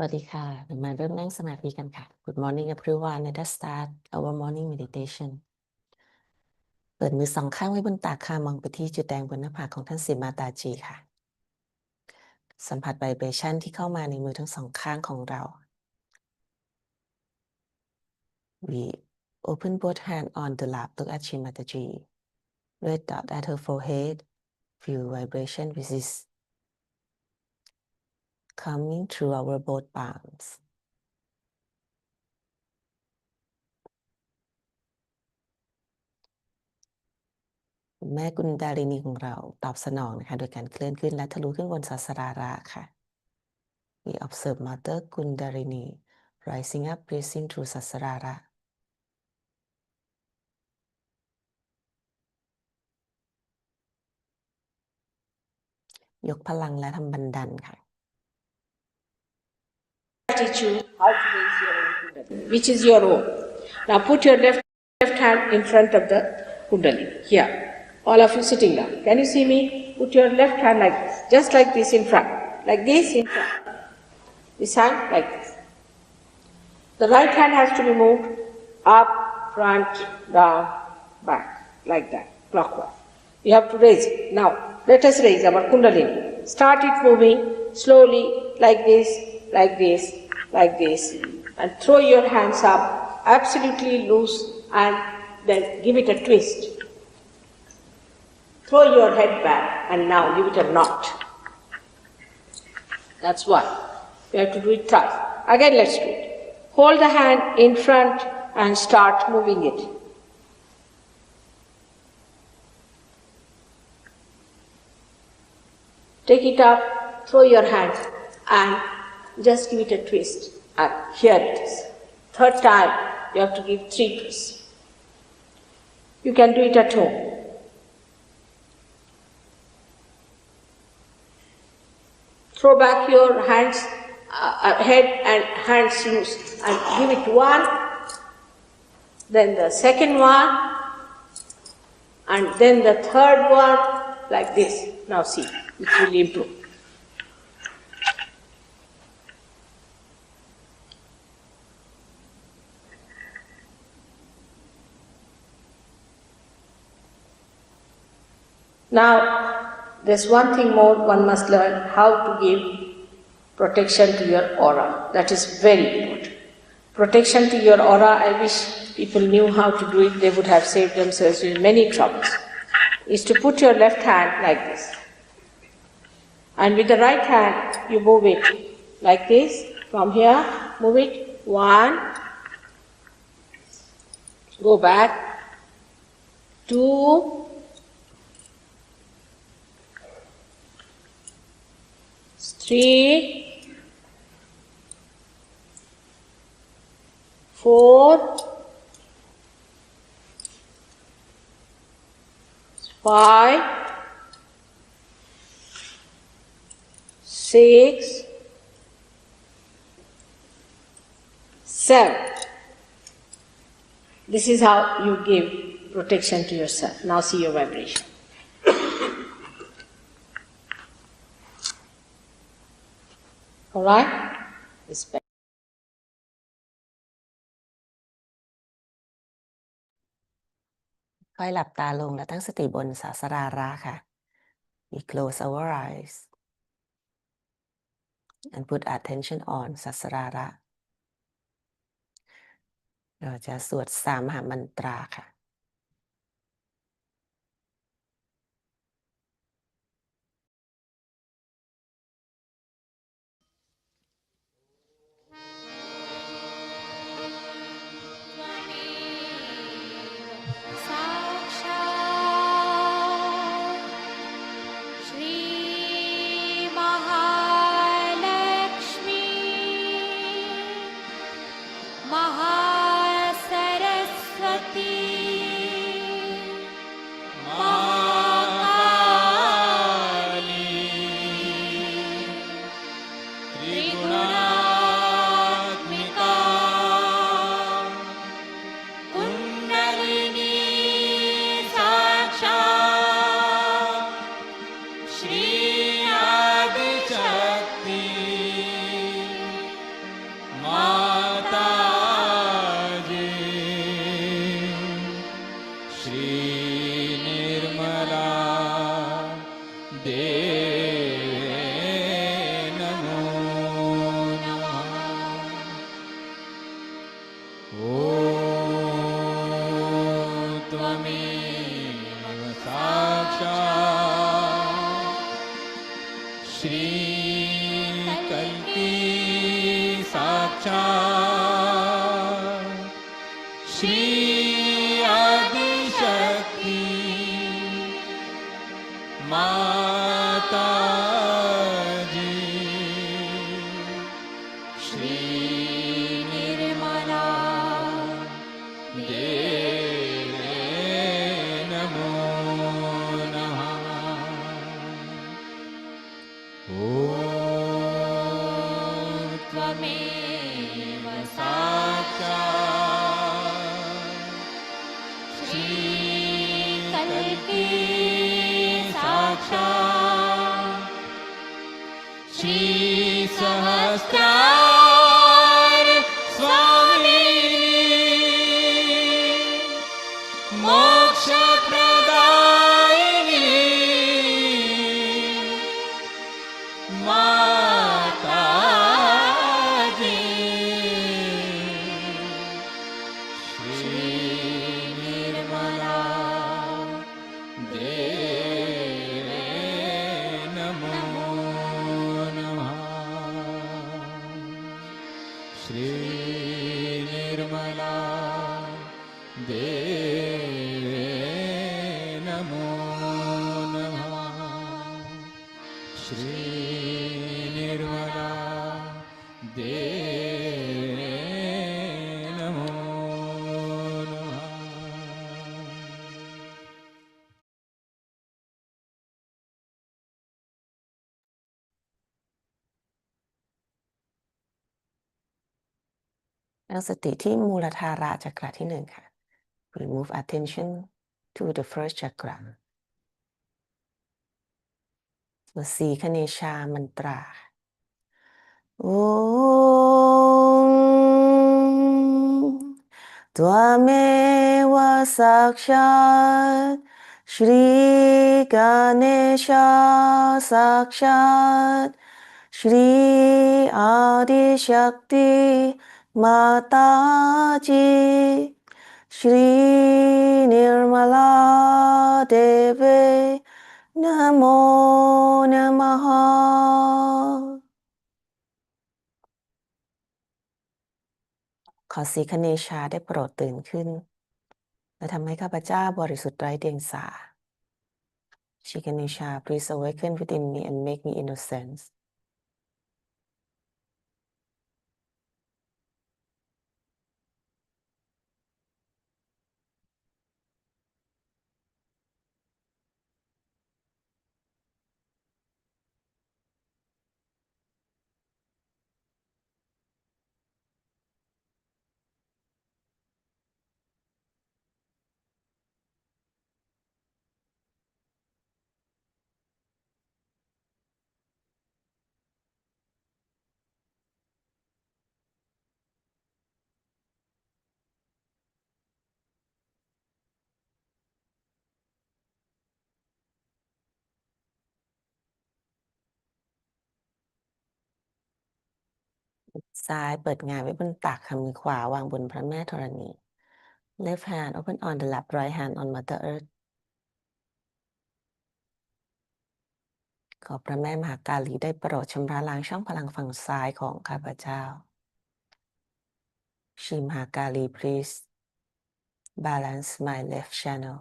วัสดีค่ะเรามาเริ่มนั่งสมาธิกันค่ะ Good morning everyone. Let us start our morning meditation. เปิดมือสองข้างไว้บนตักค่ะมองไปที่จุดแดงบนหน้าผากของท่านสีมาตาจีค่ะ สัมผัสไวเบรชั่นที่เข้ามาในมือทั้งสองข้างของเรา We open both hands on the lap. Look at Shrimataji. Red dot at her forehead. Feel vibration which is coming through our both palms. คุณแม่กุณดารินีของเราตอบสนองนะคะโดยการเคลื่อนขึ้นและทะลุขึ้นบนศาสราระค่ะ We observe Mother Kundarini rising up, breathing through Sasarara. ยกพลังและทำบันดันค่ะ Teach you how to raise your own kundalini, which is your own. Now put your left hand in front of the kundalini. Here, all of you sitting down. Can you see me? Put your left hand like this, just like this in front, like this in front. This hand like this. The right hand has to be moved up, front, down, back, like that, clockwise. You have to raise it. Now, let us raise our kundalini. Start it moving slowly, like this, like this, like this, and throw your hands up, absolutely loose, and then give it a twist. Throw your head back, and now give it a knot. That's one. You have to do it thrice. Again, let's do it. Hold the hand in front and start moving it. Take it up, throw your hand, and just give it a twist. And here it is. Third time, you have to give 3 twists. You can do it at home. Throw back your hands, head and hands loose, and give it one, then the second one, and then the third one, like this. Now see, it will improve. Now, there's one thing more one must learn, how to give protection to your aura. That is very important. Protection to your aura, I wish people knew how to do it, they would have saved themselves in many troubles. Is to put your left hand like this. And with the right hand, you move it like this. From here, move it. 1. Go back. 2. 3, 4, 5, 6, 7. This is how you give protection to yourself. Now see your vibration. All right? Respect. ค่อยหลับตาลงและตั้งสติบนศาสราระค่ะ We close our eyes and put attention on ศาสราระ เราจะสวด3 มหามันตราค่ะ Shri Nirmala Deve Namo Namaha Om Tvameva Sakshat Shri Kalki Sakshat Shri Sahasrar Swamini Moksha Pradayini Mataji Shri Nirmala Deve Namo Shri Nirmala Deve Namo Namaha Shri Nirmala Deve Namo Namaha ตั้งสติที่มูลธาระจักระที่1ค่ะ Remove attention to the first chakra ตัวสีคเนชามันตราโอมตัวเมวะสักชัดชรีกเนชาสักชัดชรีอาดิชักติมาตาจิชรีนิรมลาเดเวนะโมนะมหาขอสีคเนชาได้โปรดตื่นขึ้นและทำให้ข้าพเจ้าบริสุทธิ์ไร้เดียงสา ชีคเนชา please awaken within me and make me innocent ซ้ายเปิดงานไว้บนตักค่ะมือขวาวางบนพระแม่ธรณี left hand open on the lap right hand on Mother Earth ขอพระแม่มหากาลีได้โปรดชำระล้างช่องพลังฝั่งซ้ายของข้าพเจ้า ชีมหากาลี please balance my left channel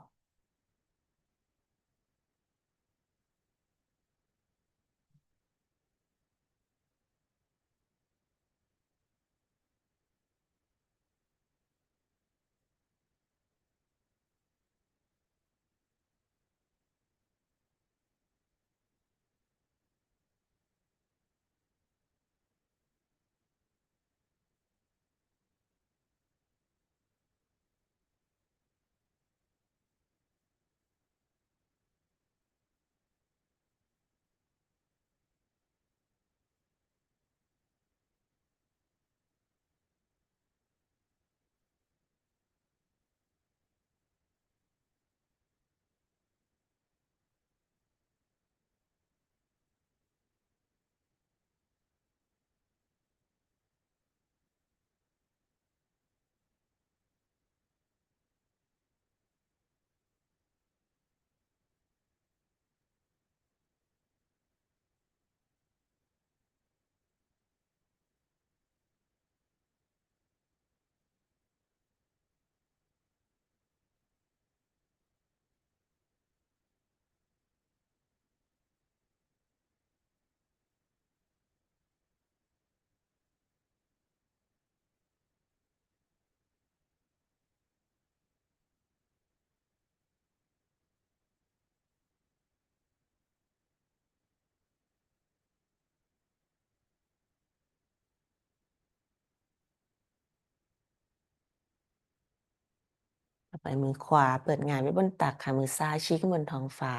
ไปมือขวาเปิดหงายไว้บนตักค่ะมือซ้ายชี้ขึ้นบนท้องฟ้า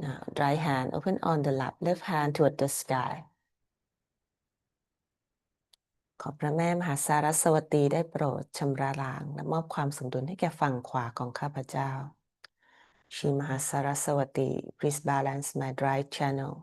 Now right hand open on the lap left hand toward the sky ขอพระแม่มหาสารสวตีได้โปรดชำระล้างและมอบความสมดุลให้แก่ฝั่งขวาของข้าพเจ้า Shri Mahasaraswati please balance my right channel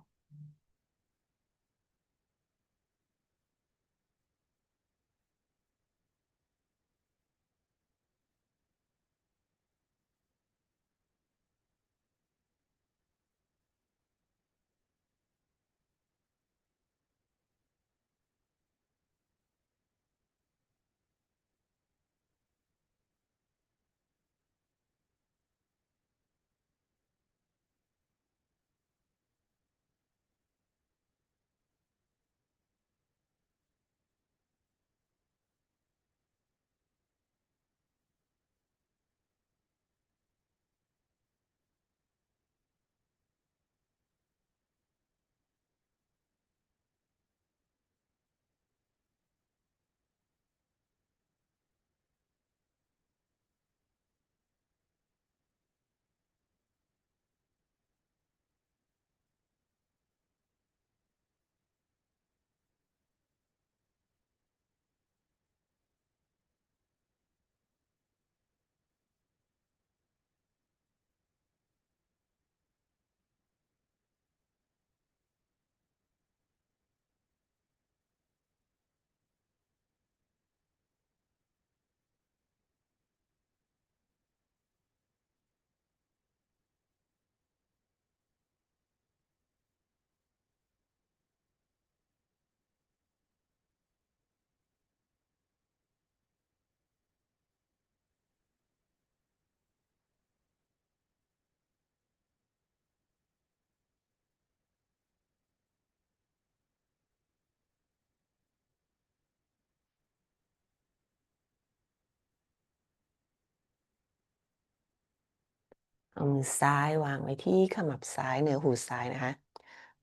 เอามือซ้ายวางไว้ที่ขมับซ้ายเหนือหูซ้ายนะคะ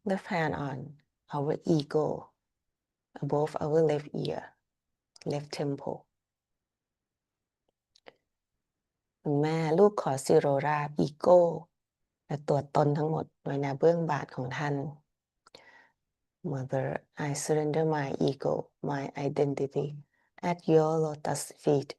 left hand on our ego above our left ear left temple คุณแม่ลูกขอสิโรราบอีโก้และตัวตนทั้งหมดไว้ณเบื้องบาทของท่าน Mother I surrender my ego my identity at your lotus feet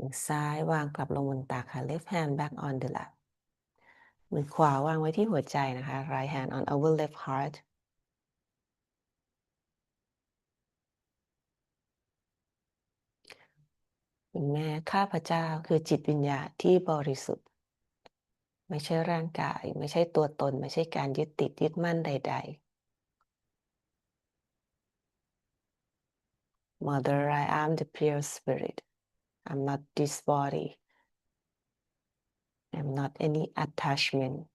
มือซ้ายวางกลับลงบนตักค่ะ left hand back on the lap มือขวาวางไว้ที่หัวใจนะคะ right hand on our left heart คุณแม่ข้าพเจ้าคือจิตวิญญาณที่บริสุทธิ์ไม่ใช่ร่างกายไม่ใช่ตัวตนไม่ใช่การยึดติดยึดมั่นใดๆ Mother I am the pure spirit I'm not this body I'm not any attachment.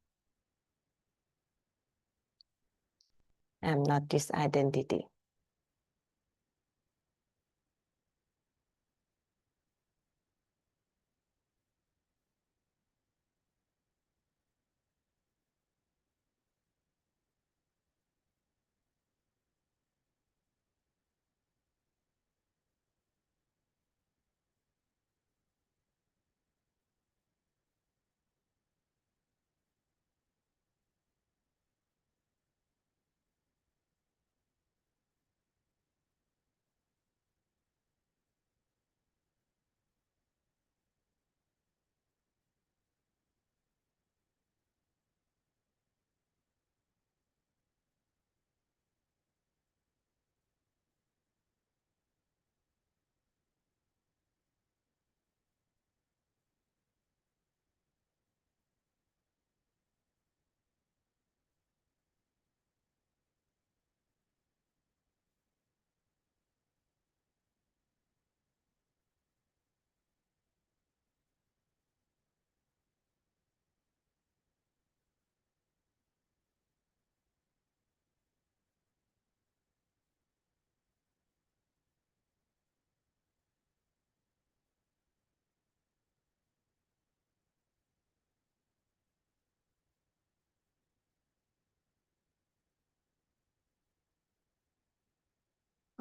I'm not this identity.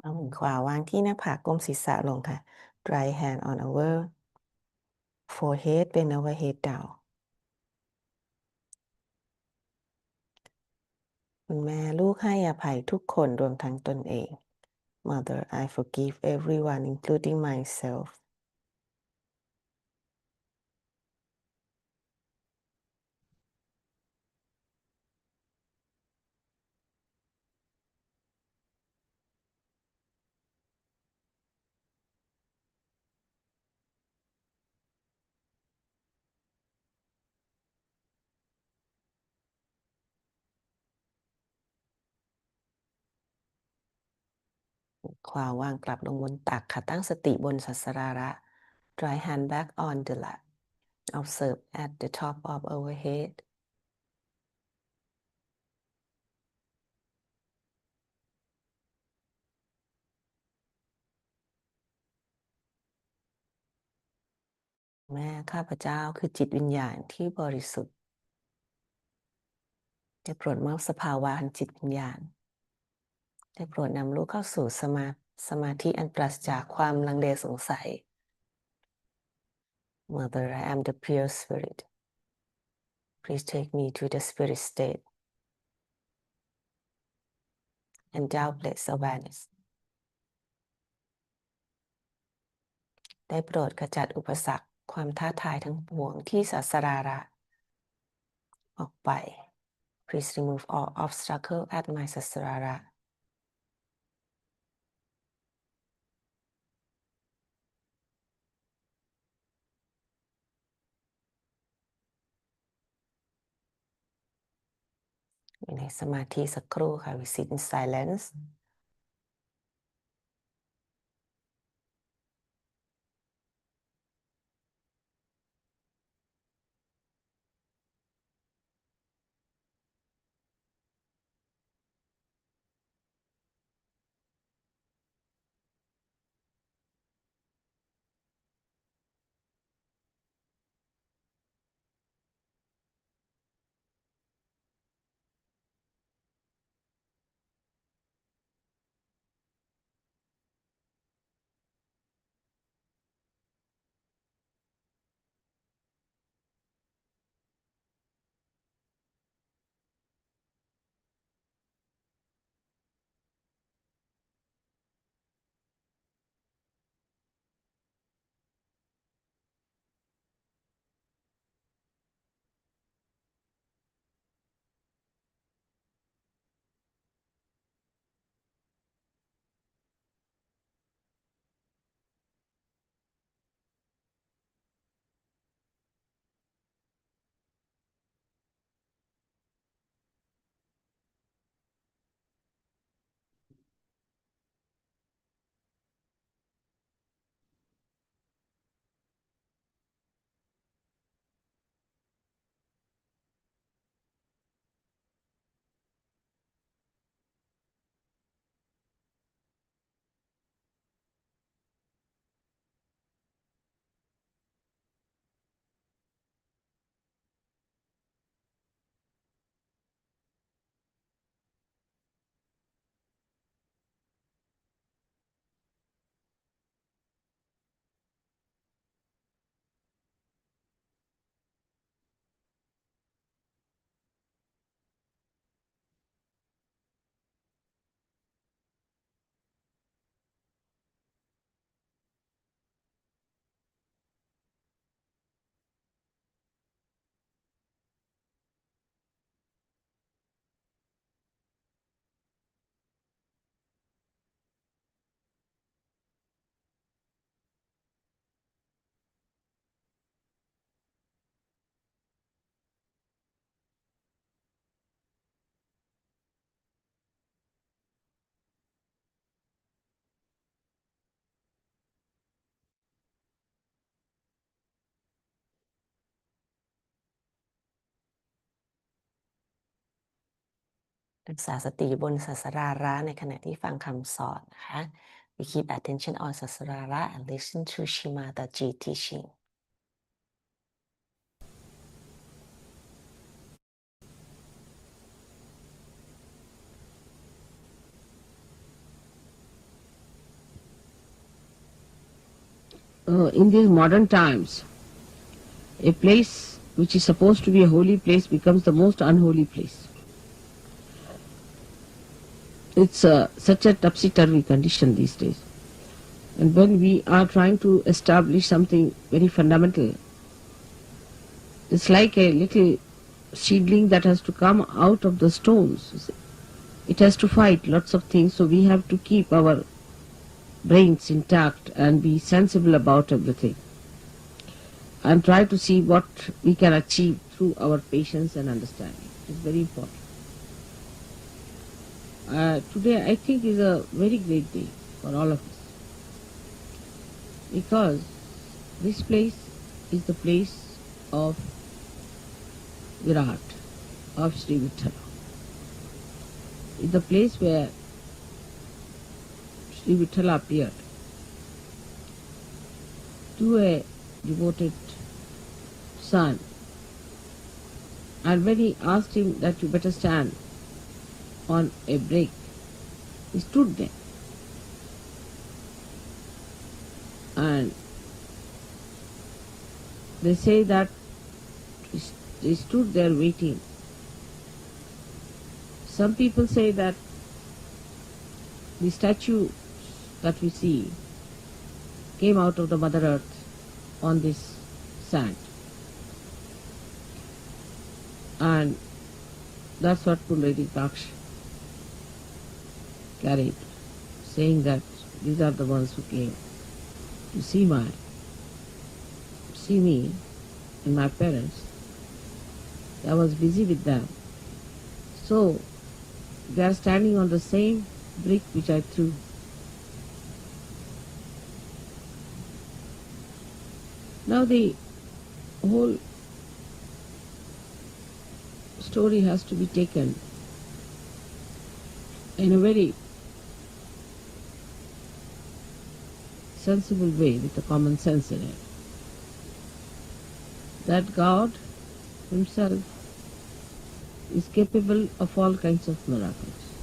เอามือขวาวางที่หน้าผากก้มศีรษะลงค่ะ Right hand on our forehead, bend our head down. คุณแม่ลูกให้อภัยทุกคนรวมทั้งตนเอง Mother, I forgive everyone, including myself. ขวาวางกลับลงบนตักค่ะตั้งสติบนสัสราระ Right hand back on the lap. Observe at the top of our head. แม่ข้าพเจ้าคือจิตวิญญาณที่บริสุทธิ์ได้โปรดมอบสภาวะแห่งจิตวิญญาณได้โปรดนำลูกเข้าสู่สมาธิอันปราศจากความลังเลสงสัย Mother, I am the pure spirit. Please take me to the spirit state and doubtless awareness. ได้โปรดขจัดอุปสรรคความท้าทายทั้งปวงที่สัสราระออกไป Please remove all obstacle at my sasrara. อยู่ในสมาธิสักครู่ค่ะ We sit in silence. รักษาสติอยู่บนศาสราระในขณะที่ฟังคำสอนนะคะ We keep attention on ศาสราระ and listen to Shimataji teaching. In these modern times, a place which is supposed to be a holy place becomes the most unholy place. It's such a topsy-turvy condition these days. And when we are trying to establish something very fundamental, it's like a little seedling that has to come out of the stones. It has to fight lots of things, so we have to keep our brains intact and be sensible about everything and try to see what we can achieve through our patience and understanding. It's very important. Today I think is a very great day for all of us, because this place is the place of Virat, of Sri Vithala. It's the place where Sri Vithala appeared to a devoted son, and when he asked him that you better stand on a break, he stood there. And they say that he stood there waiting. Some people say that the statue that we see came out of the Mother Earth on this sand. And that's what Pundari Daksh carried, saying that these are the ones who came to see me and my parents. I was busy with them. So they are standing on the same brick which I threw. Now the whole story has to be taken in a very sensible way with a common sense in it. That God Himself is capable of all kinds of miracles.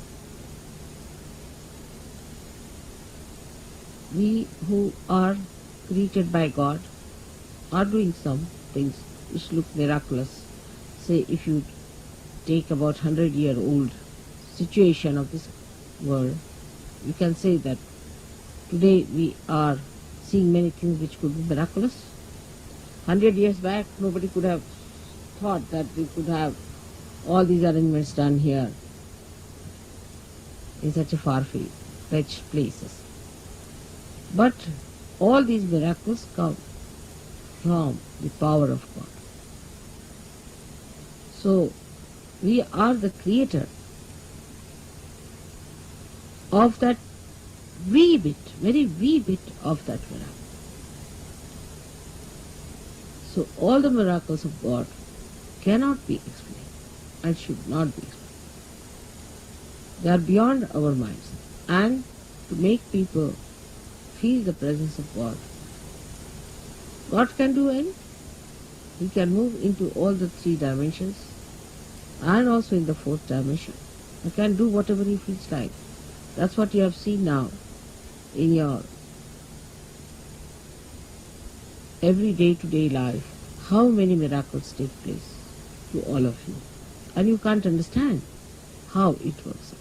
We who are created by God are doing some things which look miraculous. Say if you take about 100-year-old situation of this world, you can say that today we are seeing many things which could be miraculous. 100 years back, nobody could have thought that we could have all these arrangements done here in such a far-fetched places. But all these miracles come from the power of God. So we are the creator of that wee bit, very wee bit of that miracle. So all the miracles of God cannot be explained and should not be explained. They are beyond our minds. And to make people feel the presence of God, God can do anything. He can move into all the 3 dimensions and also in the 4th dimension. He can do whatever He feels like. That's what you have seen now in your every day-to-day life. How many miracles take place to all of you. And you can't understand how it works out.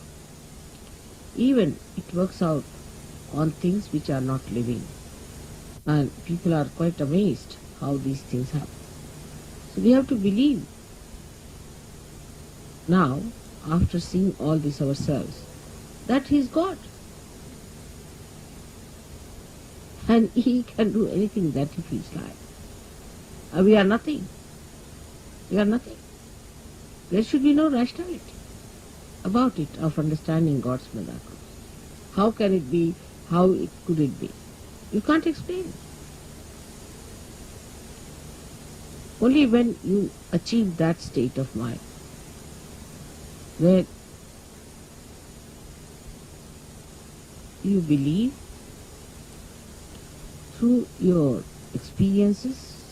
Even it works out on things which are not living. And people are quite amazed how these things happen. So we have to believe now, after seeing all this ourselves, that He is God. And He can do anything that He feels like. And we are nothing. We are nothing. There should be no rationality about it, of understanding God's miracles. How can it be? How could it be? You can't explain it. Only when you achieve that state of mind, where you believe through your experiences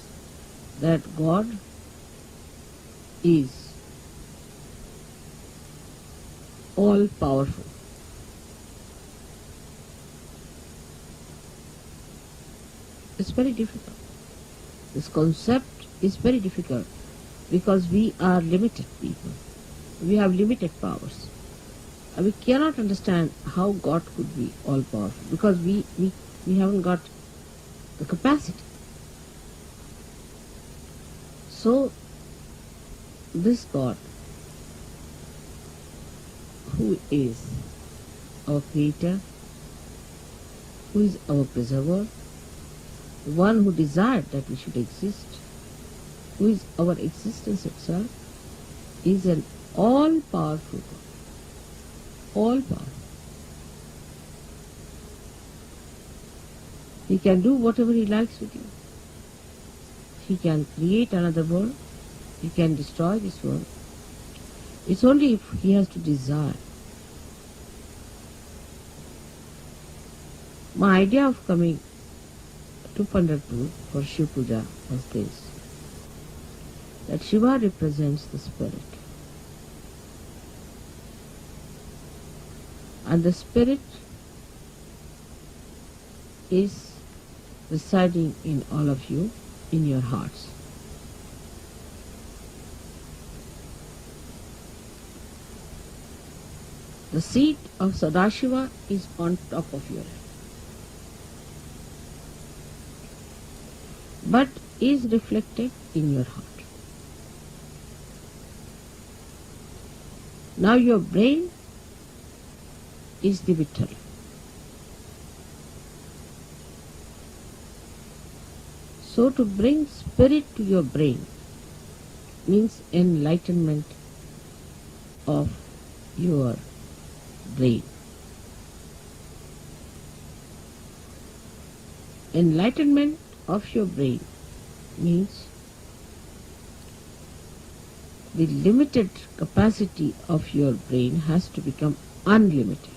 that God is all powerful. It's very difficult. This concept is very difficult because we are limited people. We have limited powers. And we cannot understand how God could be all powerful because we haven't got the capacity. So this God, who is our creator, who is our preserver, the one who desired that we should exist, who is our existence itself, is an all-powerful God. All-powerful. He can do whatever he likes with you. He can create another world. He can destroy this world. It's only if he has to desire. My idea of coming to Pandharpur for Shiv Puja was this, that Shiva represents the spirit. And the spirit is residing in all of you, in your hearts. The seat of Sadashiva is on top of your head, but is reflected in your heart. Now your brain is the Vittal. So to bring spirit to your brain means enlightenment of your brain. Enlightenment of your brain means the limited capacity of your brain has to become unlimited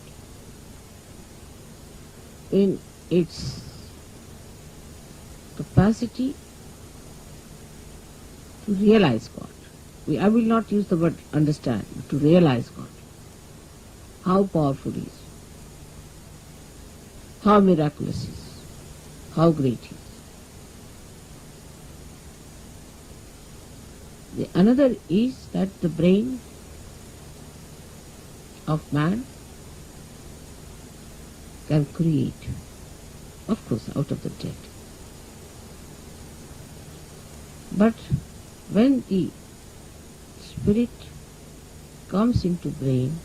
in its capacity to realize God. I will not use the word understand, but to realize God. How powerful He is, how miraculous He is, how great He is. The another is that the brain of man can create, of course, out of the dead. But when the spirit comes into brain,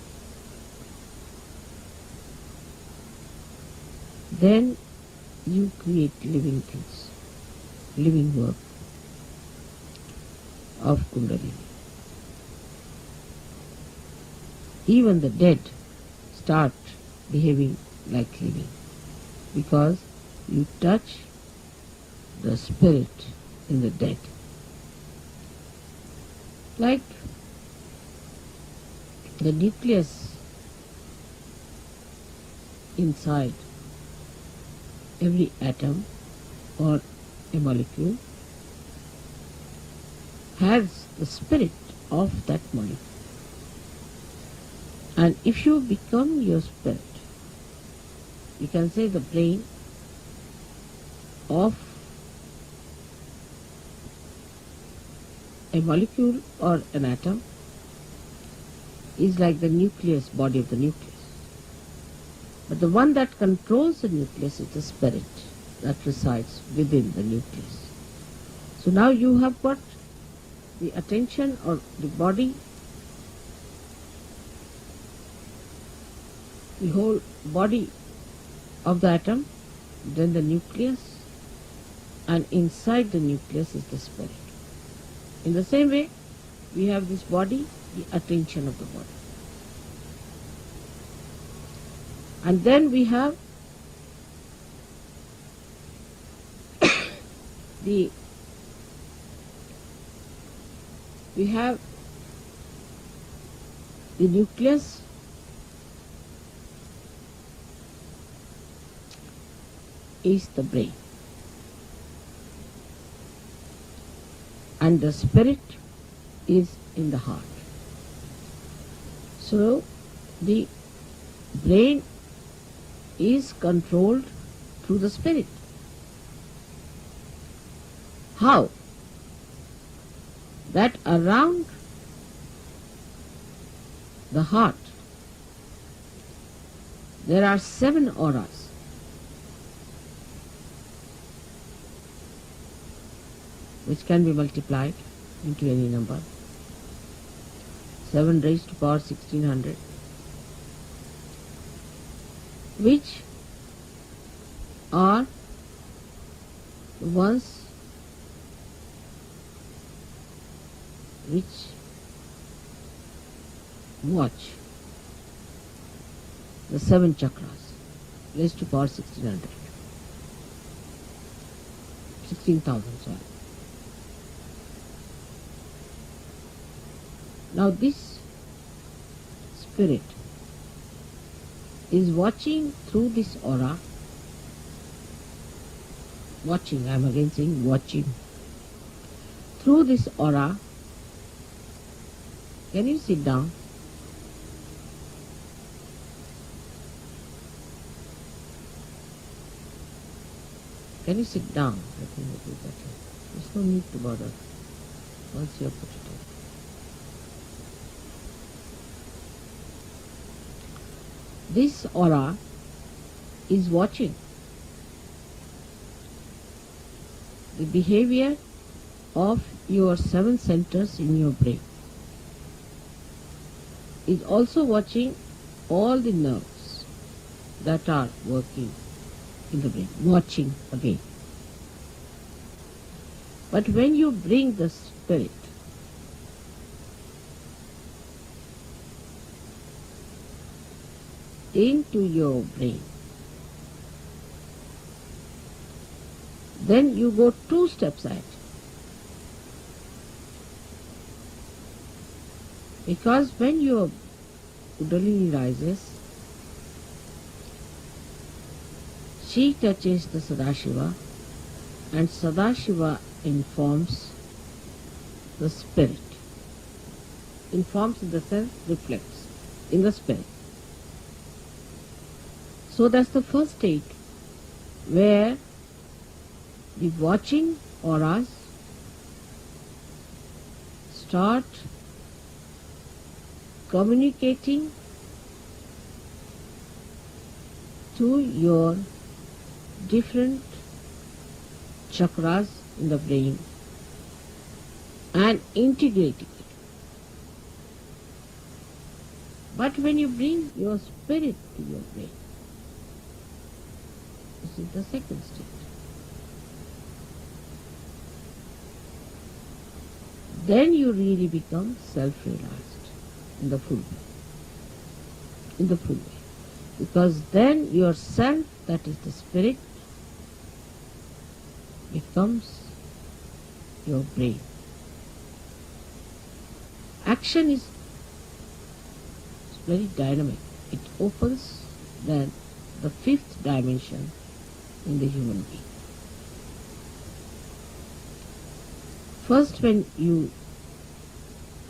then you create living things, living work of Kundalini. Even the dead start behaving like living because you touch the spirit in the dead. Like the nucleus inside every atom or a molecule has the spirit of that molecule. And if you become your spirit, you can say the brain of a molecule or an atom is like the nucleus, body of the nucleus. But the one that controls the nucleus is the spirit that resides within the nucleus. So now you have got the attention or the body, the whole body of the atom, then the nucleus, and inside the nucleus is the spirit. In the same way, we have this body, the attention of the body. And then we have the nucleus is the brain, and the spirit is in the heart. So the brain is controlled through the spirit. How? That around the heart there are 7 auras. Which can be multiplied into any number. 7 raised to power 1600, which are the ones which watch the 7 chakras raised to power 1600, 16,000, sorry. Now this spirit is watching through this aura, watching, I am again saying watching, through this aura. Can you sit down? Can you sit down? I think it will be better. There's no need to bother once you have put it in. This aura is watching the behavior of your 7 centers in your brain. Is also watching all the nerves that are working in the brain, watching again. But when you bring the spirit into your brain, then you go 2 steps ahead. Because when your Kundalini rises, she touches the Sadashiva, and Sadashiva informs the spirit. Informs in the sense reflects in the spirit. So that's the first state where the watching auras start communicating to your different chakras in the brain and integrating it. But when you bring your spirit to your brain, this is the second state. Then you really become self-realized in the full way. In the full way. Because then yourself, that is the spirit, becomes your brain. Action is very dynamic. It opens then the 5th dimension in the human being. First, when you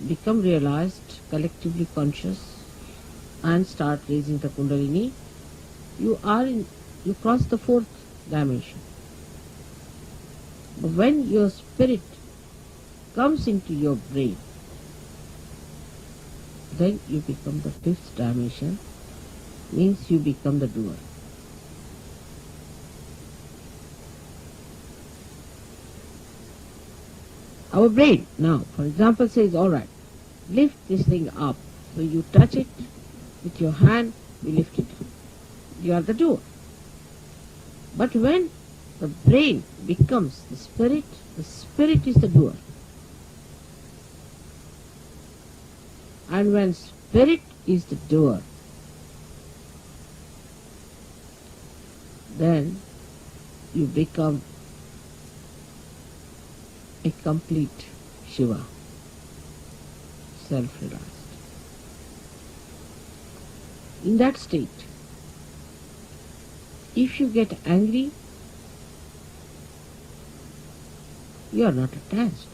become realized, collectively conscious, and start raising the Kundalini, you cross the 4th dimension. But when your spirit comes into your brain, then you become the 5th dimension, means you become the doer. Our brain now, for example, says, all right, lift this thing up. So you touch it with your hand, you lift it up. You are the doer. But when the brain becomes the spirit is the doer. And when spirit is the doer, then you become a complete Shiva, self-realized. In that state, if you get angry, You are not attached.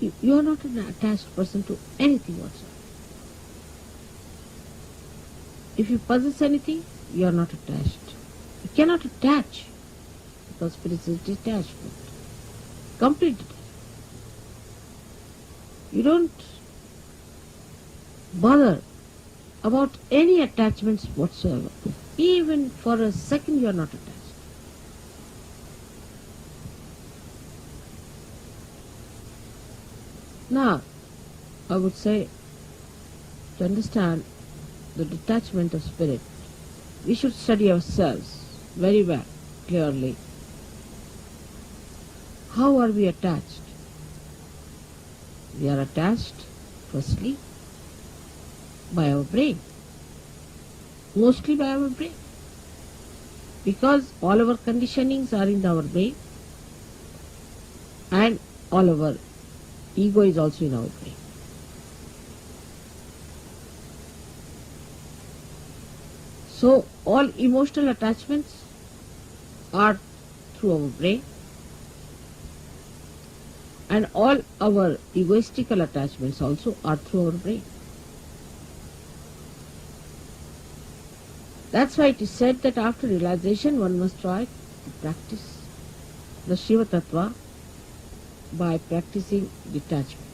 You are not an attached person to anything whatsoever. If you possess anything, you are not attached. You cannot attach because spirit is detachment. Complete detachment. You don't bother about any attachments whatsoever. Even for a second you are not attached. Now, I would say, to understand the detachment of spirit, we should study ourselves very well, clearly. How are we attached? We are attached, firstly, by our brain. Mostly by our brain. Because all our conditionings are in our brain and all our ego is also in our brain. So all emotional attachments are through our brain and all our egoistical attachments also are through our brain. That's why it is said that after realization one must try to practice the Shiva Tattva by practicing detachment.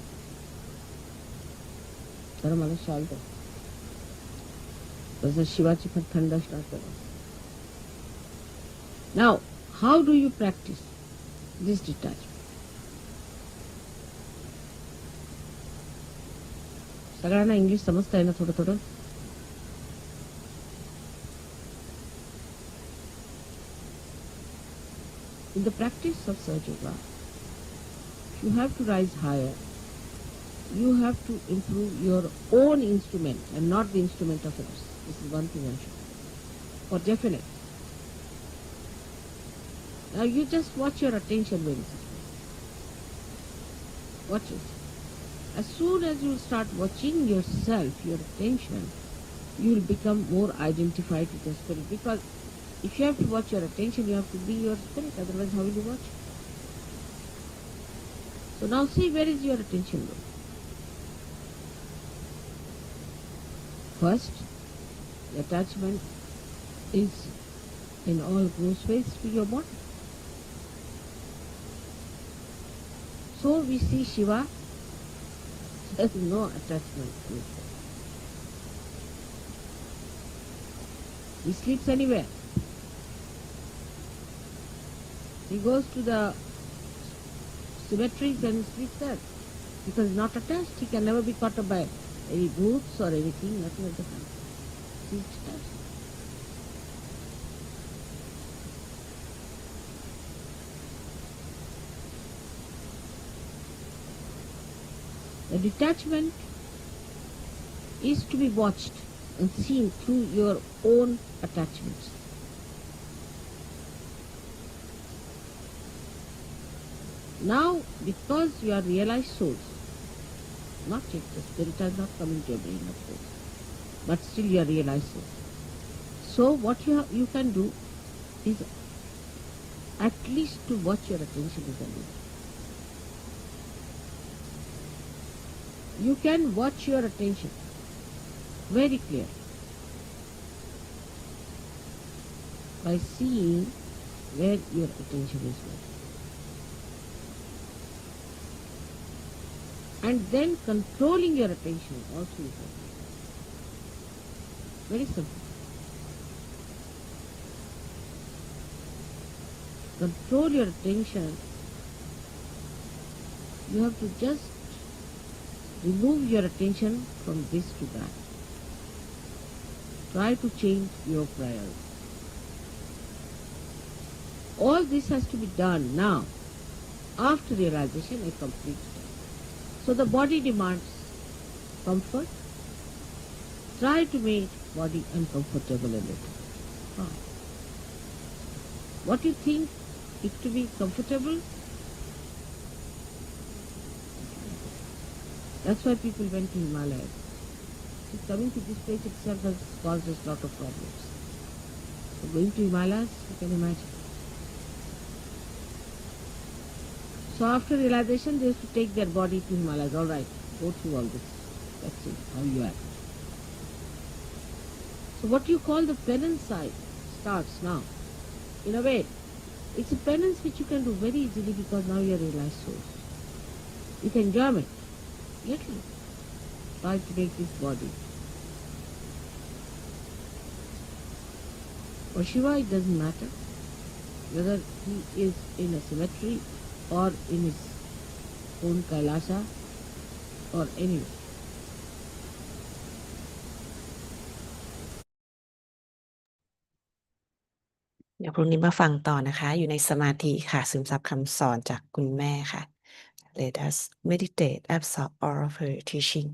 Now, how do you practice this detachment? सगळ्यांना English समजता है ना थोड़ा थोड़ा? In the practice of Sahaja Yoga, you have to rise higher. You have to improve your own instrument and not the instrument of others. This is one thing I should say. For definite. Now you just watch your attention very carefully. Watch it. As soon as you start watching yourself, your attention, you will become more identified with your spirit. Because if you have to watch your attention, you have to be your spirit. Otherwise, how will you watch? So now see where is your attention going. First, the attachment is in all gross ways to your body. So we see Shiva, there is no attachment to his body. He sleeps anywhere. He goes to the cemeteries and sleeps there. Because he's not attached, he can never be caught up by any boots or anything, nothing of the kind. He's detached. The detachment is to be watched and seen through your own attachments. Now, because you are realized souls, not yet, the spirit has not come into your brain, of course, but still you are realized souls. So what you can do is at least to watch your attention is a need. You can watch your attention very clearly by seeing where your attention is going. And then controlling your attention also is very simple. Control your attention. You have to just remove your attention from this to that. Try to change your priority. All this has to be done now, after realization and complete. So the body demands comfort. Try to make body uncomfortable a little. What you think it to be comfortable? That's why people went to Himalayas. So coming to this place itself has caused us a lot of problems. So going to Himalayas, you can imagine. So after realization, they used to take their body to Himalayas. All right, go through all this. Let's see how you act. So what you call the penance side starts now. In a way, it's a penance which you can do very easily because now you are realized souls. With enjoyment, little. Try to make this body. For Shiva, it doesn't matter whether he is in a cemetery or in his own Kailasa or anywhere. เดี๋ยวพรุ่งนี้มาฟังต่อนะคะ อยู่ในสมาธิค่ะ ซึมซับคำสอนจากคุณแม่ค่ะ Let us meditate, absorb all of her teaching.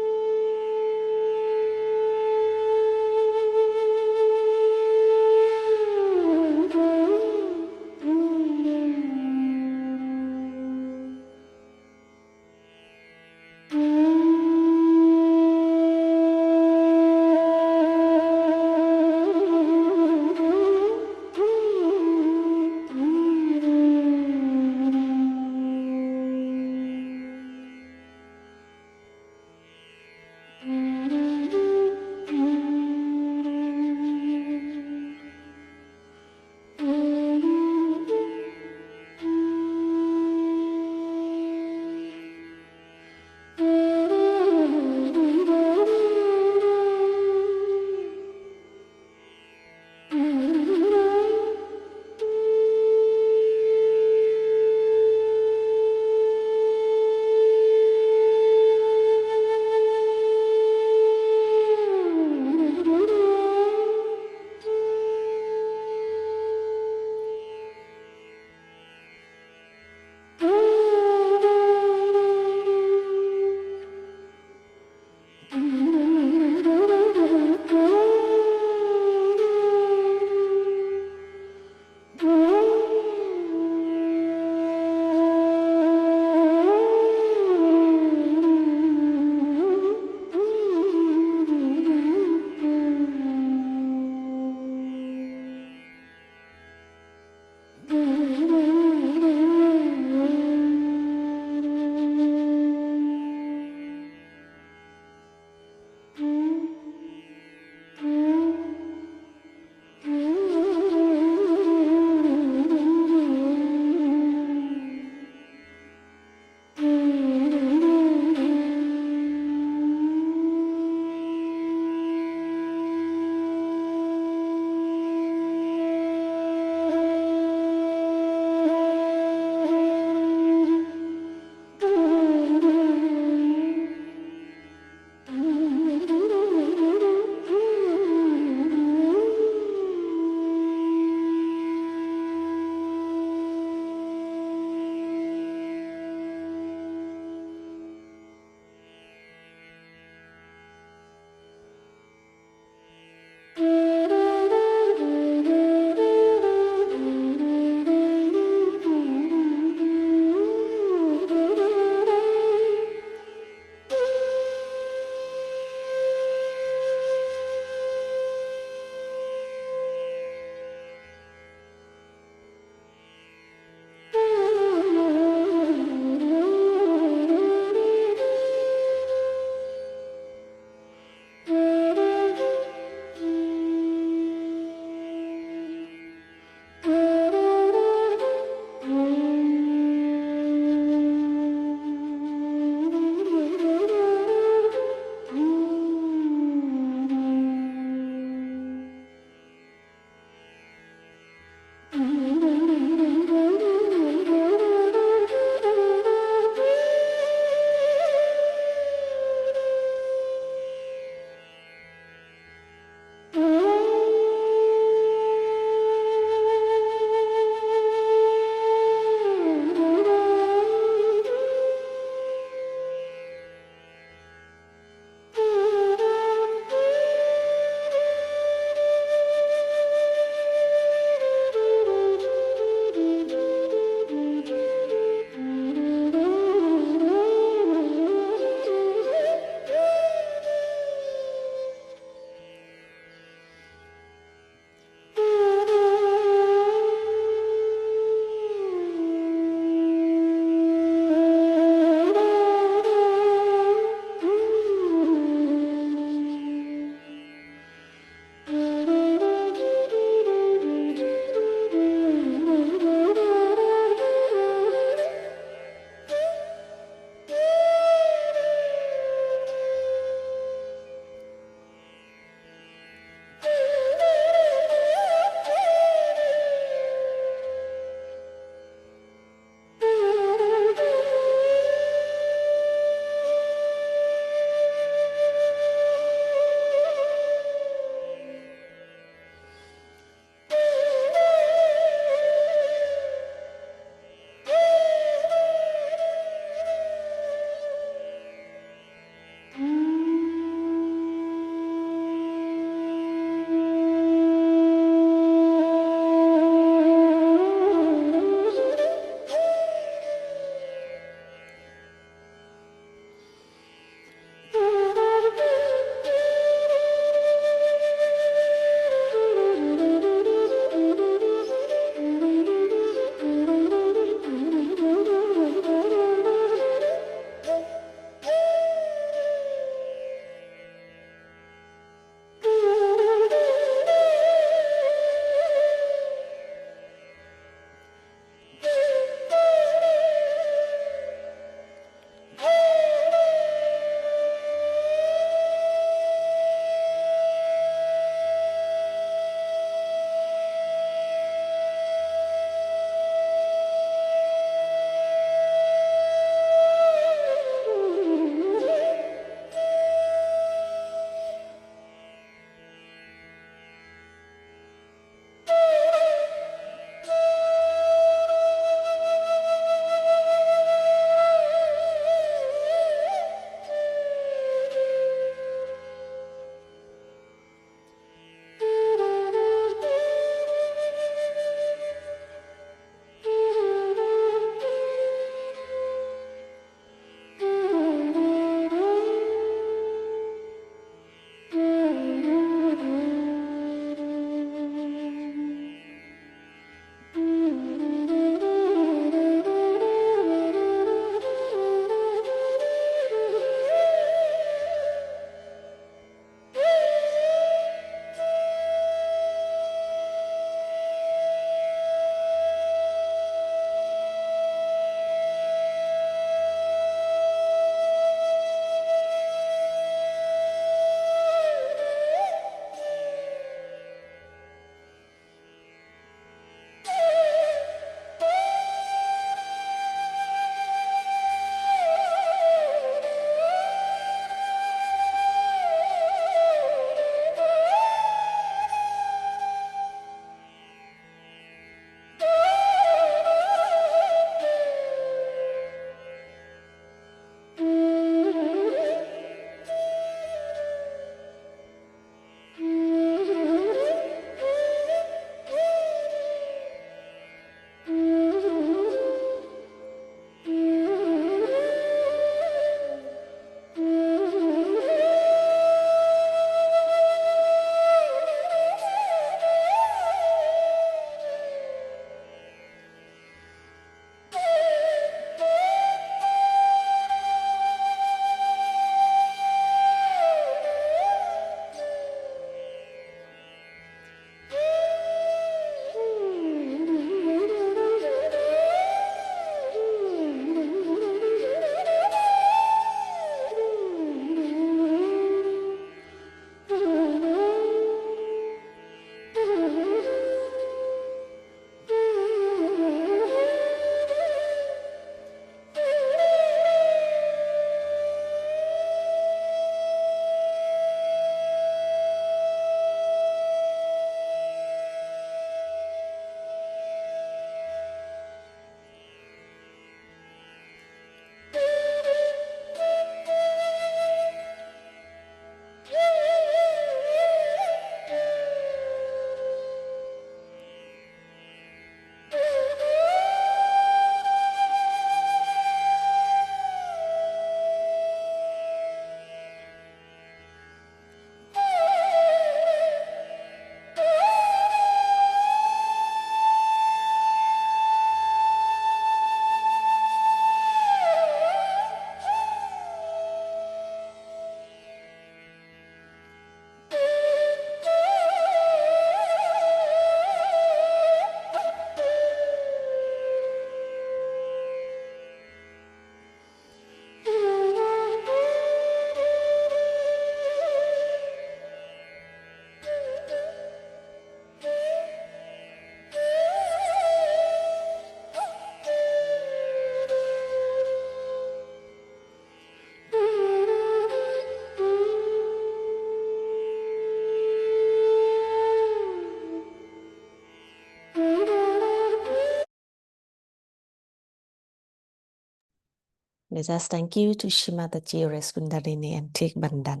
Let us thank you to Shimataji Reskundarini and Take Bandan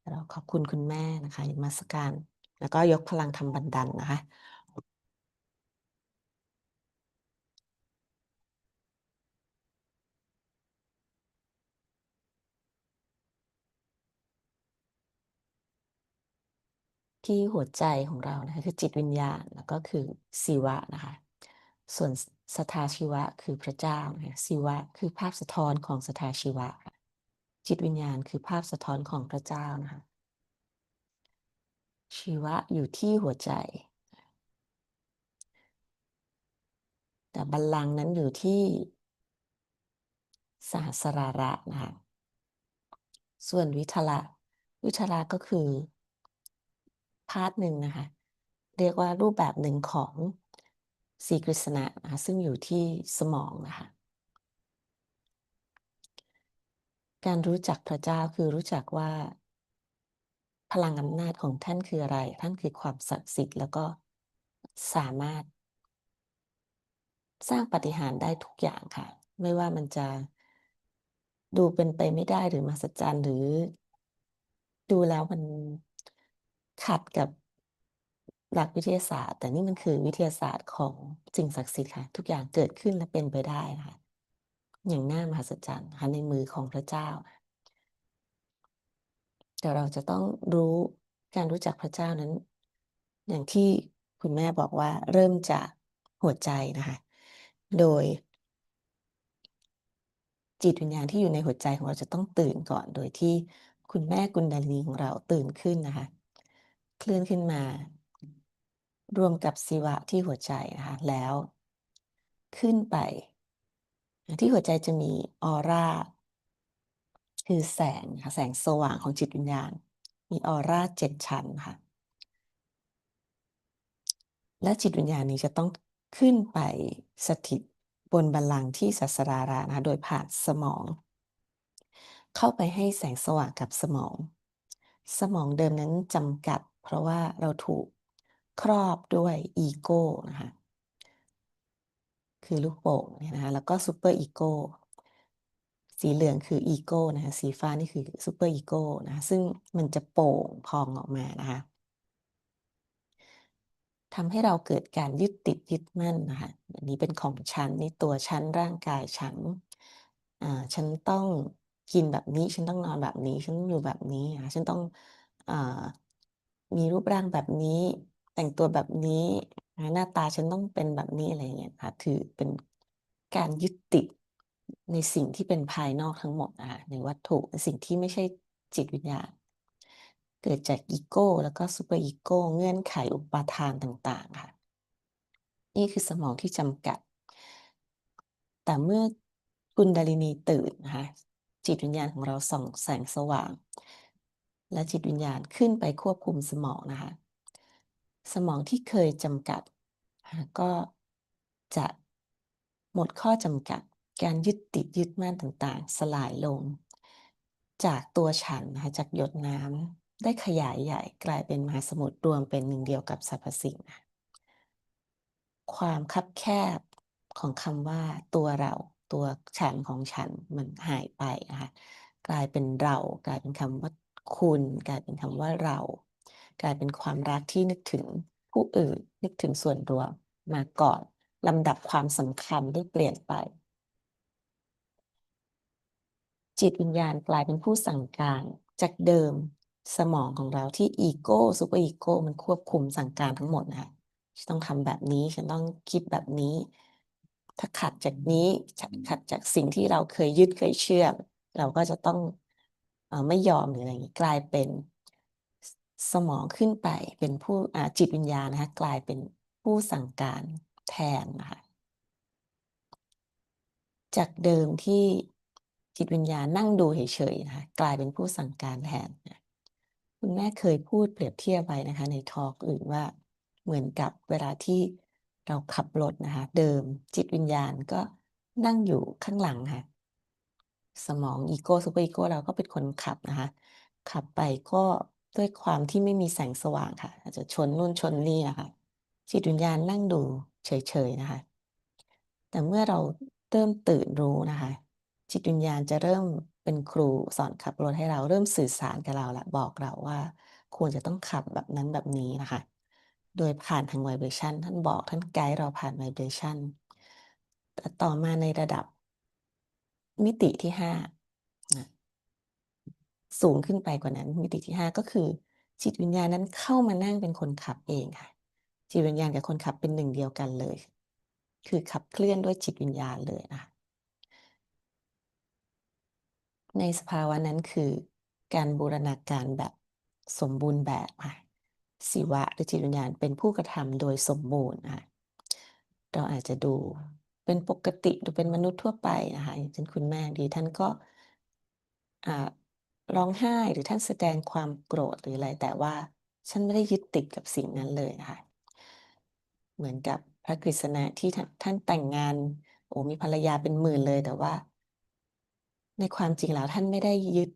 เราขอบคุณคุณแม่นะคะนมัสการแล้วก็ยกพลังทำบันดันนะคะที่หัวใจของเรานะคะคือจิตวิญญาณแล้วก็คือศิวะนะคะส่วนสทาชีวะคือพระเจ้านะคะศิวะคือภาพสะท้อนของสทาชีวะค่ะจิตวิญญาณคือภาพสะท้อนของพระเจ้านะคะชีวะอยู่ที่หัวใจแต่บัลลังก์นั้นอยู่ที่สหสราระนะคะส่วนวิทละก็คือพาร์ทหนึ่งนะคะเรียกว่ารูปแบบหนึ่งของสีกฤษณะนะคะซึ่งอยู่ที่สมองนะคะการรู้จักพระเจ้าคือรู้จักว่าพลังอำนาจของท่านคืออะไรท่านคือความศักดิ์สิทธิ์แล้วก็สามารถสร้างปาฏิหาริย์ได้ทุกอย่างค่ะไม่ว่ามันจะดูเป็นไปไม่ได้หรือมหัศจรรย์หรือดูแล้วมันขัดกับหลักวิทยาศาสตร์แต่นี่มันคือวิทยาศาสตร์ของสิ่งศักดิ์สิทธิ์ค่ะทุกอย่างเกิดขึ้นและเป็นไปได้นะคะอย่างน่ามหัศจรรย์นะคะในมือของพระเจ้าแต่เราจะต้องรู้การรู้จักพระเจ้านั้นอย่างที่คุณแม่บอกว่าเริ่มจากหัวใจนะคะโดยจิตวิญญาณที่อยู่ในหัวใจของเราจะต้องตื่นก่อนโดยที่คุณแม่กุณดาลินีของเราตื่นขึ้นนะคะเคลื่อนขึ้นมารวมกับศิวะที่หัวใจนะคะแล้วขึ้นไปที่หัวใจจะมีออร่าคือแสงค่ะแสงสว่างของจิตวิญญาณมีออร่า7 ชั้นค่ะและจิตวิญญาณนี้จะต้องขึ้นไปสถิตบนบัลลังก์ที่สัสราระนะคะโดยผ่านสมองเข้าไปให้แสงสว่างกับสมองเดิมนั้นจำกัดเพราะว่าเราถูกครอบด้วยอีโก้นะคะคือลูกโป่งเนี่ยนะคะแล้วก็ซูเปอร์อีโก้สีเหลืองคืออีโก้นะคะสีฟ้านี่คือซูเปอร์อีโก้นะคะซึ่งมันจะโป่งพองออกมานะคะทำให้เราเกิดการยึดติดยึดมั่นนะคะอันนี้เป็นของฉันนี่ตัวฉันร่างกายฉันฉันต้องกินแบบนี้ฉันต้องนอนแบบนี้ฉันอยู่แบบนี้ฉันต้องมีรูปร่างแบบนี้แต่งตัวแบบนี้หน้าตาฉันต้องเป็นแบบนี้อะไรอย่างเงี้ยค่ะถือเป็นการยึดติดในสิ่งที่เป็นภายนอกทั้งหมดนะคะในวัตถุในสิ่งที่ไม่ใช่จิตวิญญาณเกิดจากอีโก้แล้วก็ซูเปอร์อีโก้เงื่อนไขอุปาทานต่างๆค่ะนี่คือสมองที่จำกัดแต่เมื่อกุณดาลินีตื่นนะคะจิตวิญญาณของเราส่องแสงสว่างและจิตวิญญาณขึ้นไปควบคุมสมองนะคะสมองที่เคยจำกัดก็จะหมดข้อจำกัดการยึดติดยึดมั่นต่างๆสลายลงจากตัวฉันนะคะจากหยดน้ำได้ขยายใหญ่กลายเป็นมหาสมุทรรวมเป็นหนึ่งเดียวกับสรรพสิ่งความคับแคบของคำว่าตัวเราตัวฉันของฉันมันหายไปนะคะกลายเป็นเรากลายเป็นคำว่าคุณกลายเป็นคำว่าเรากลายเป็นความรักที่นึกถึงผู้อื่นนึกถึงส่วนรวมมาก่อนลำดับความสำคัญได้เปลี่ยนไปจิตวิญญาณกลายเป็นผู้สั่งการจากเดิมสมองของเราที่อีโก้ซูเปอร์อีโก้มันควบคุมสั่งการทั้งหมดนะคะฉันต้องทำแบบนี้ฉันต้องคิดแบบนี้ถ้าขัดจากนี้ขัดจากสิ่งที่เราเคยยึดเคยเชื่อเราก็จะต้องไม่ยอมหรืออะไรอย่างนี้กลายเป็นสมองขึ้นไปเป็นผู้จิตวิญญาณนะคะกลายเป็นผู้สั่งการแทนนะคะจากเดิมที่จิตวิญญาณนั่งดูเฉยๆนะคะกลายเป็นผู้สั่งการแทนคุณแม่เคยพูดเปรียบเทียบไว้นะคะในทอล์กอื่นว่าเหมือนกับเวลาที่เราขับรถนะคะเดิมจิตวิญญาณก็นั่งอยู่ข้างหลังค่ะสมองอีโก้ซูเปอร์อีโก้เราก็เป็นคนขับนะคะขับไปก็ด้วยความที่ไม่มีแสงสว่างค่ะอาจจะชนนู่นชนนี่นะคะจิตวิญญาณนั่งดูเฉยๆนะคะแต่เมื่อเราเริ่มตื่นรู้นะคะ จิตวิญญาณจะเริ่มเป็นครูสอนขับรถให้เราเริ่มสื่อสารกับเราละบอกเราว่าควรจะต้องขับแบบนั้นแบบนี้นะคะ โดยผ่านทางไวเบรชันท่านบอกท่านไกด์เราผ่านไวเบรชันแต่ต่อมาในระดับมิติที่5นะสูงขึ้นไปกว่านั้นมิติที่5ก็คือจิตวิญญาณนั้นเข้ามานั่งเป็นคนขับเองค่ะจิตวิญญาณกับคนขับเป็นหนึ่งเดียวกันเลย คือขับเคลื่อนด้วยจิตวิญญาณเลยนะคะในสภาวะนั้นคือการบูรณาการแบบสมบูรณ์แบบค่ะศิวะหรือจิตวิญญาณเป็นผู้กระทำโดยสมบูรณ์ค่ะเราอาจจะดูเป็นปกติดูเป็นมนุษย์ทั่วไปนะคะอย่างเช่นคุณแม่ดีท่านก็ร้องไห้หรือท่านแสดงความโกรธหรืออะไรแต่ว่าฉันไม่ได้ยึดติดกับสิ่งนั้นเลยนะคะเหมือนกับพระกฤษณะที่ท่านแต่งงานโอ้มีภรรยาเป็นหมื่นเลยแต่ว่าในความจริงแล้วท่านไม่ได้ยึด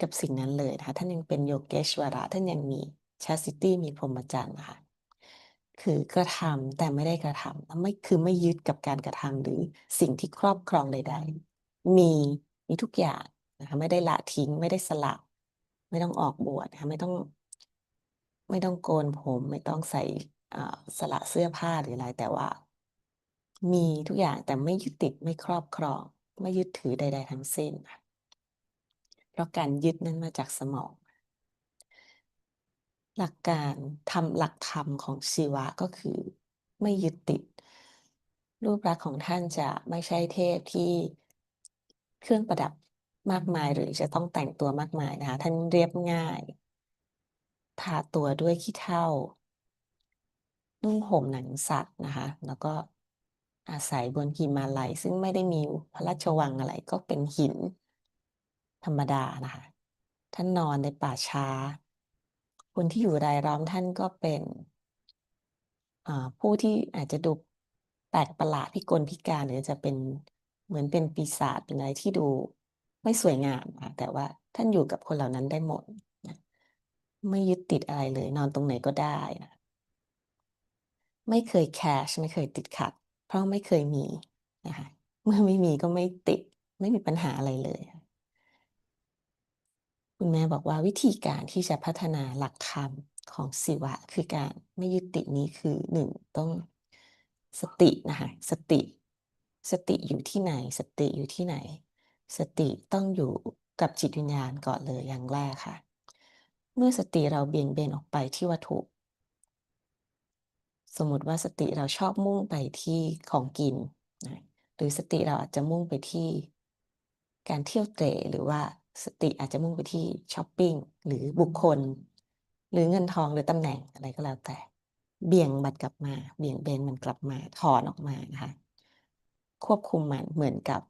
กับสิ่งนั้นเลยนะคะท่านยังเป็นโยเกชวระท่านยังมีชาสิตี้มีพรหมจรรย์นะคะคือกระทำแต่ไม่ได้กระทำไม่ยึดกับการกระทำหรือสิ่งที่ครอบครองใดๆมีทุกอย่างนะคะไม่ได้ละทิ้งไม่ได้สละไม่ต้องออกบวชนะคะไม่ต้องโกนผมไม่ต้องใส่สละเสื้อผ้าหรืออะไรแต่ว่ามีทุกอย่างแต่ไม่ยึดติดไม่ครอบครองไม่ยึดถือใดๆทั้งสิ้นเพราะการยึดนั้นมาจากสมองหลักการหลักธรรมของชีวะก็คือไม่ยึดติดรูปลักษณ์ของท่านจะไม่ใช่เทพที่เครื่องประดับมากมายหรือจะต้องแต่งตัวมากมายนะคะท่านเรียบง่ายทาตัวด้วยขี้เถ้านุ่งห่มหนังสัตว์นะคะแล้วก็อาศัยบนหิมาลัยซึ่งไม่ได้มีพระราชวังอะไรก็เป็นหินธรรมดานะคะท่านนอนในป่าช้าคนที่อยู่รายล้อมท่านก็เป็นผู้ที่อาจจะดูแปลกประหลาดพิกลพิการหรือจะเป็นเหมือนเป็นปีศาจเป็นอะไรที่ดูไม่สวยงามค่ะแต่ว่าท่านอยู่กับคนเหล่านั้นได้หมดนะไม่ยึดติดอะไรเลยนอนตรงไหนก็ได้นะไม่เคยแคชไม่เคยติดขัดเพราะไม่เคยมีนะคะเมื่อไม่มีก็ไม่ติดไม่มีปัญหาอะไรเลยคุณแม่บอกว่าวิธีการที่จะพัฒนาหลักธรรมของศิวะคือการไม่ยึดติดนี้คือต้องสตินะคะสติอยู่ที่ไหนสติอยู่ที่ไหนสติต้องอยู่กับจิตวิญญาณก่อนเลยอย่างแรกค่ะเมื่อสติเราเบี่ยงเบนออกไปที่วัตถุสมมติว่าสติเราชอบมุ่งไปที่ของกินนะหรือสติเราอาจจะมุ่งไปที่การเที่ยวเตร่หรือว่าสติอาจจะมุ่งไปที่ช้อปปิ้งหรือบุคคลหรือเงินทองหรือตำแหน่งอะไรก็แล้วแต่เบี่ยงมันกลับมาเบี่ยงเบนมันกลับมาถอนออกมานะคะควบคุมมันเหมือนกับ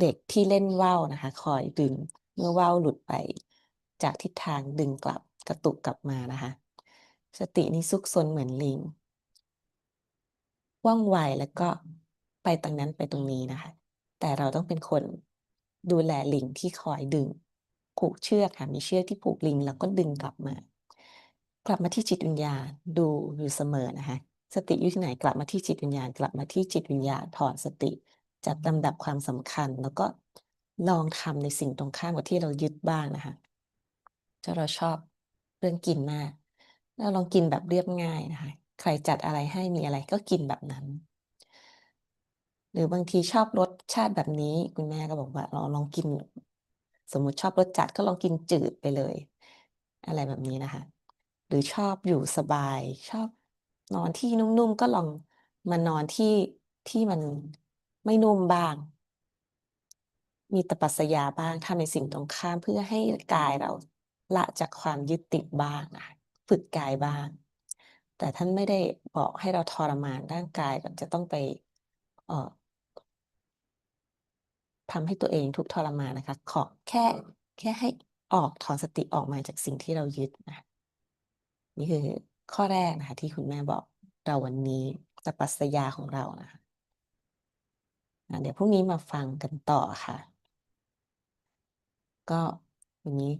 เด็กที่เล่นว่าวนะคะคอยดึงเมื่อว่าวหลุดไปจากทิศทางดึงกลับกระตุกกลับมานะคะสตินี้ซุกซนเหมือนลิง ว่องไวแล้วก็ไปตรงนั้นไปตรงนี้นะคะแต่เราต้องเป็นคนดูแลลิงที่คอยดึงผูกเชือกค่ะมีเชือกที่ผูกลิงแล้วก็ดึงกลับมา กลับมาที่จิตวิญญาณดูอยู่เสมอนะคะสติอยู่ที่ไหนกลับมาที่จิตวิญญาณกลับมาที่จิตวิญญาณถอนสติจัดลำดับความสำคัญแล้วก็ลองทำในสิ่งตรงข้ามกับที่เรายึดบ้างนะคะถ้าเราชอบเรื่องกินมากเราลองกินแบบเรียบง่ายนะคะใครจัดอะไรให้มีอะไรก็กินแบบนั้น หรือบางทีชอบรสชาติแบบนี้คุณแม่ก็บอกว่าลองกินสมมุติชอบรสจัดก็ลองกินจืดไปเลยอะไรแบบนี้นะคะหรือชอบอยู่สบายชอบนอนที่นุ่มๆก็ลองมานอนที่มันไม่นุ่มบ้างมีตปัสสยาบ้างทำในสิ่งตรงข้ามเพื่อให้กายเราละจากความยึดติดบ้างนะคะฝึกกายบ้างแต่ท่านไม่ได้บอกให้เราทรมานร่างกายก่อนจะต้องไปเอ่อ ทำให้ตัวเองทุกข์ทรมานนะคะขอแค่ให้ถอนสติออกมาจากสิ่งที่เรายึดนะนี่คือข้อแรกนะคะที่คุณแม่บอกเราวันนี้ตปัสยาของเรานะคะเดี๋ยวพรุ่งนี้มาฟังกันต่อค่ะก็วันนี้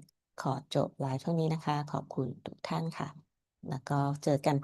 ขอจบไลฟ์เท่านี้นะคะขอบคุณทุกท่านค่ะแล้วก็เจอกันพรุ่ง